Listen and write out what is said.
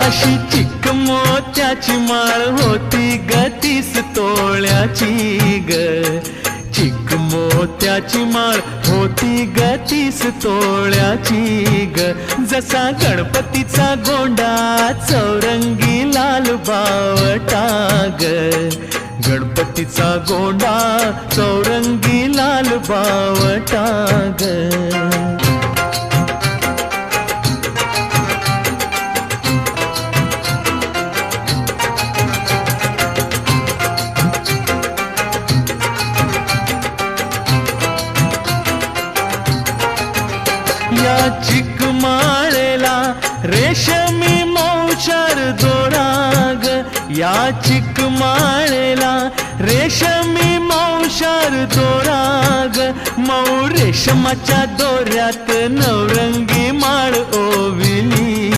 अशी चिक मोत्याची माळ होती ग 30 तोळ्याची ग, चिक मोत्याची माळ होती ग 30 तोळ्याची ग. जसा गणपतीचा गोंडा चौरंगी लाल बावटा ग, गणपतीचा गोंडा चौरंगी लाल बावटा ग. या चिक माळेला रेशमी मौचार दोरा ग, या चिक माळेला रेशमी मौचार दोरा ग. मऊ रेशमाच्या दोऱ्यात नवरंगी माळ ओविली